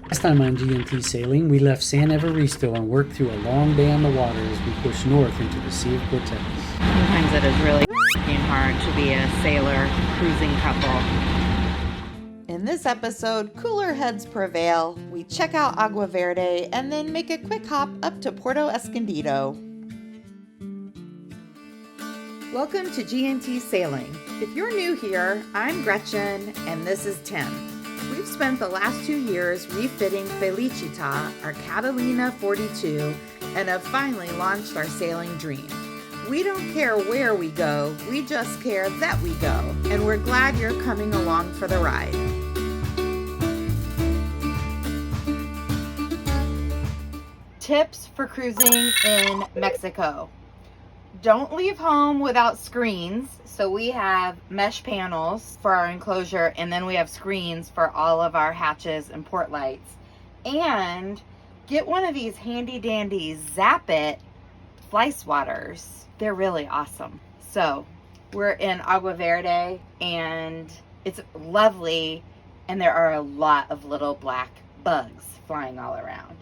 Last time on GNT Sailing, we left San Evaristo and worked through a long day on the water as we pushed north into the Sea of Cortez. Sometimes it is really hard to be a sailor cruising couple. In this episode, cooler heads prevail. We check out Agua Verde and then make a quick hop up to Puerto Escondido. Welcome to GNT Sailing. If you're new here, I'm Gretchen and this is Tim. We've spent the last 2 years refitting Felicita, our Catalina 42, and have finally launched our sailing dream. We don't care where we go, we just care that we go, and we're glad you're coming along for the ride. Tips for cruising in Mexico. Don't leave home without screens. So we have mesh panels for our enclosure, and then we have screens for all of our hatches and port lights. And get one of these handy dandy Zap It fly swatters. They're really awesome. So we're in Agua Verde and it's lovely, and there are a lot of little black bugs flying all around.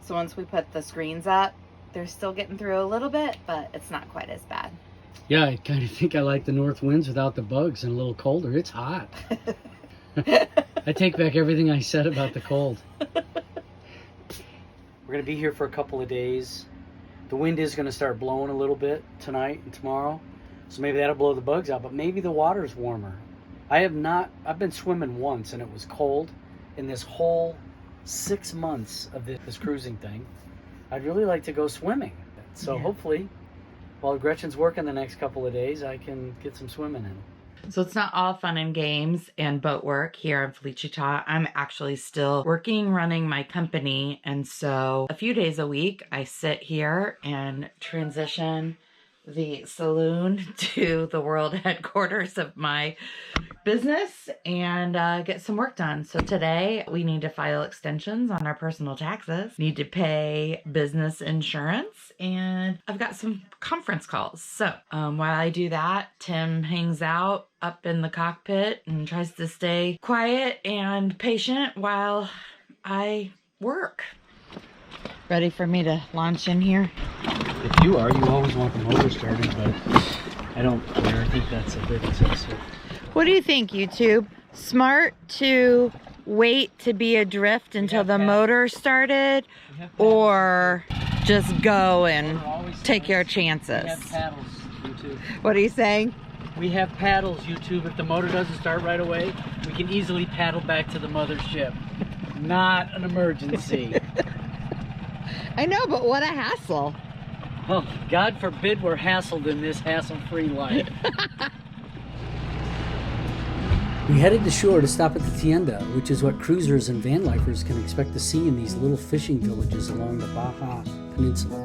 So once we put the screens up, they're still getting through a little bit, but it's not quite as bad. Yeah, I kind of think I like the north winds without the bugs and a little colder. It's hot. I take back everything I said about the cold. We're going to be here for a couple of days. The wind is going to start blowing a little bit tonight and tomorrow, so maybe that'll blow the bugs out, but maybe the water's warmer. I've been swimming once and it was cold in this whole 6 months of this cruising thing. I'd really like to go swimming. So hopefully, while Gretchen's working the next couple of days, I can get some swimming in. So it's not all fun and games and boat work here in Felicita. I'm actually still running my company. And so a few days a week, I sit here and transition the saloon to the world headquarters of my business and get some work done. So today we need to file extensions on our personal taxes, need to pay business insurance, and I've got some conference calls. So while I do that, Tim hangs out up in the cockpit and tries to stay quiet and patient while I work. Ready for me to launch in here? If you are, you always want the motor started, but I don't care. I think that's a bit excessive. What do you think, YouTube? Smart to wait to be adrift until the motor started, or just go and take your chances? We have paddles, YouTube. What are you saying? We have paddles, YouTube. If the motor doesn't start right away, we can easily paddle back to the mothership. Not an emergency. I know, but what a hassle. Well, God forbid we're hassled in this hassle-free life. We headed to shore to stop at the tienda, which is what cruisers and van lifers can expect to see in these little fishing villages along the Baja Peninsula.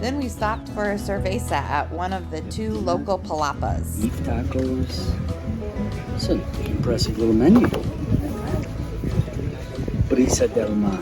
Then we stopped for a cerveza at one of the 2 local palapas. Beef tacos. It's an impressive little menu. Brisa del Mar.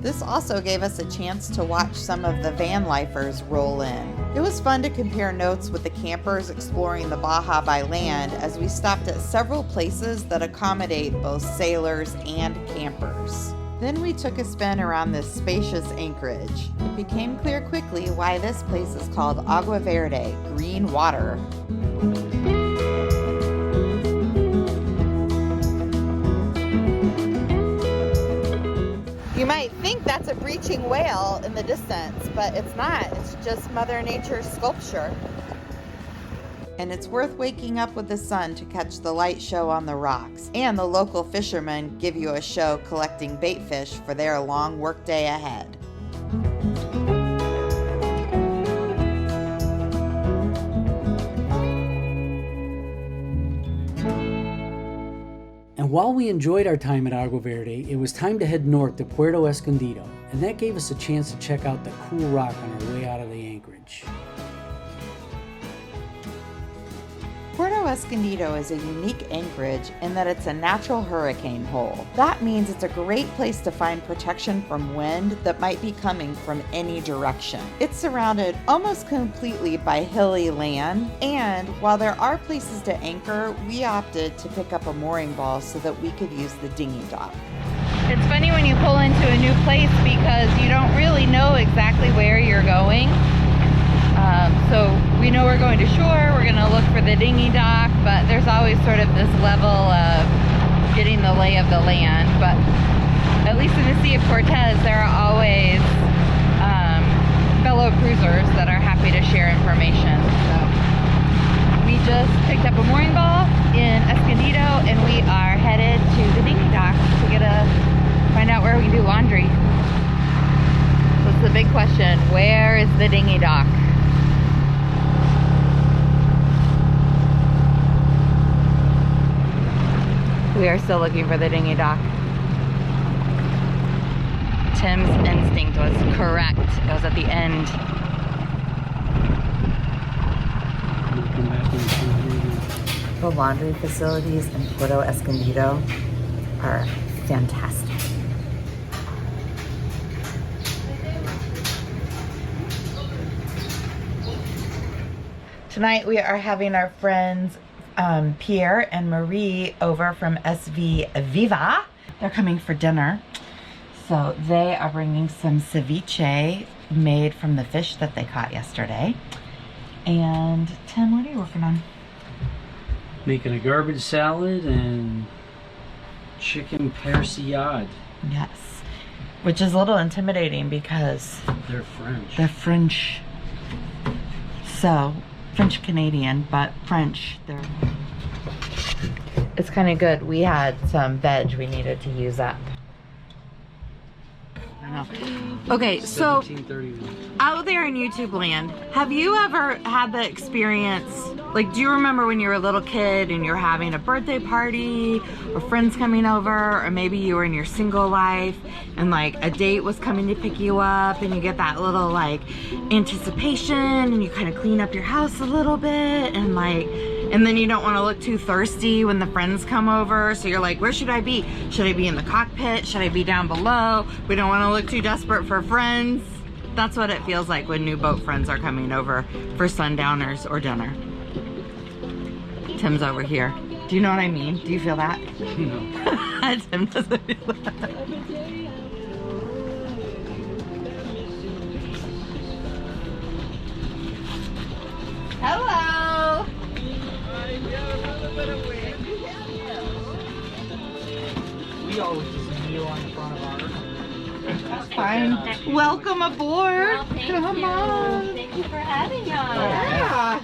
This also gave us a chance to watch some of the van lifers roll in. It was fun to compare notes with the campers exploring the Baja by land, as we stopped at several places that accommodate both sailors and campers. Then we took a spin around this spacious anchorage. It became clear quickly why this place is called Agua Verde, green water. You might think that's a breaching whale in the distance, but it's not. It's just Mother Nature's sculpture. And it's worth waking up with the sun to catch the light show on the rocks. And the local fishermen give you a show collecting bait fish for their long workday ahead. And while we enjoyed our time at Agua Verde, it was time to head north to Puerto Escondido, and that gave us a chance to check out the cool rock on our way out of the anchorage. Puerto Escondido is a unique anchorage in that it's a natural hurricane hole. That means it's a great place to find protection from wind that might be coming from any direction. It's surrounded almost completely by hilly land, and while there are places to anchor, we opted to pick up a mooring ball so that we could use the dinghy dock. It's funny when you pull into a new place because you don't really know exactly where you're going. So we know we're going to shore, we're going to look for the dinghy dock, but there's always sort of this level of getting the lay of the land. But at least in the Sea of Cortez, there are always fellow cruisers that are happy to share information. So we just picked up a mooring ball in Escondido and we are headed to the dinghy dock to find out where we can do laundry. So it's the big question, where is the dinghy dock? We are still looking for the dinghy dock. Tim's instinct was correct. It was at the end. The laundry facilities in Puerto Escondido are fantastic. Tonight we are having our friends Pierre and Marie over from SV Viva. They're coming for dinner. So they are bringing some ceviche made from the fish that they caught yesterday. And Tim, what are you working on? Making a garbage salad and chicken persillade. Yes. Which is a little intimidating because They're French. they're French. So, French Canadian, but French. It's kind of good. We had some veg we needed to use up. I don't know. Okay, so 1731. out there in YouTube land, have you ever had the experience, like, do you remember when you were a little kid and you're having a birthday party or friends coming over, or maybe you were in your single life and like a date was coming to pick you up and you get that little like anticipation and you kind of clean up your house a little bit and like, and then you don't want to look too thirsty when the friends come over, so you're like, where should I be? Should I be in the cockpit? Should I be down below? We don't want to look too desperate for friends. That's what it feels like when new boat friends are coming over for sundowners or dinner. Tim's over here. Do you know what I mean? Do you feel that? No. Tim doesn't feel that. Hello! We always just kneel on the front of ours. That's fine. Welcome aboard. Well, Come on. Thank you for having us. Yeah.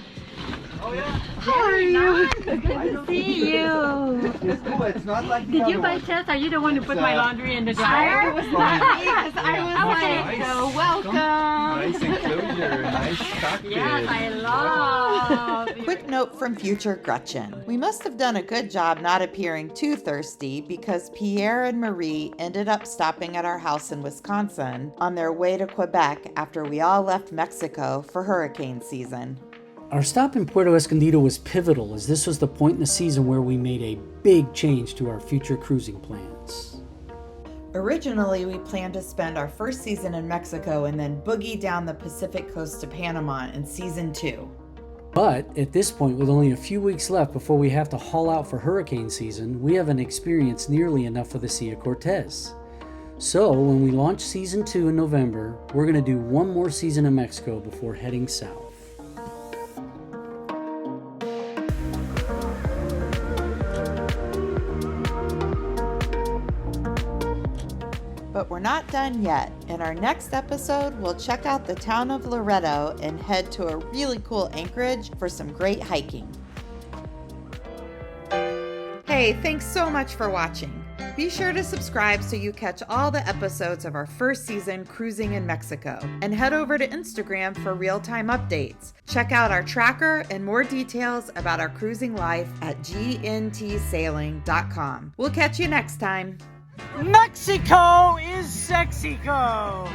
Oh yeah. How are you? Good to see you. It's cool. It's not like Did you by chance, are you the one who put my laundry in the dryer? It was not me, 'cause I was Okay. like, so welcome. nice enclosure, nice cockpit. Yes, I love. Quick note from future Gretchen. We must have done a good job not appearing too thirsty because Pierre and Marie ended up stopping at our house in Wisconsin on their way to Quebec after we all left Mexico for hurricane season. Our stop in Puerto Escondido was pivotal, as this was the point in the season where we made a big change to our future cruising plans. Originally, we planned to spend our first season in Mexico and then boogie down the Pacific coast to Panama in season 2. But at this point, with only a few weeks left before we have to haul out for hurricane season, we haven't experienced nearly enough of the Sea of Cortez. So when we launch season 2 in November, we're going to do one more season in Mexico before heading south. But we're not done yet. In our next episode, we'll check out the town of Loreto and head to a really cool anchorage for some great hiking. Hey, thanks so much for watching. Be sure to subscribe so you catch all the episodes of our first season cruising in Mexico. And head over to Instagram for real-time updates. Check out our tracker and more details about our cruising life at gntsailing.com. We'll catch you next time. Mexico is Sexico!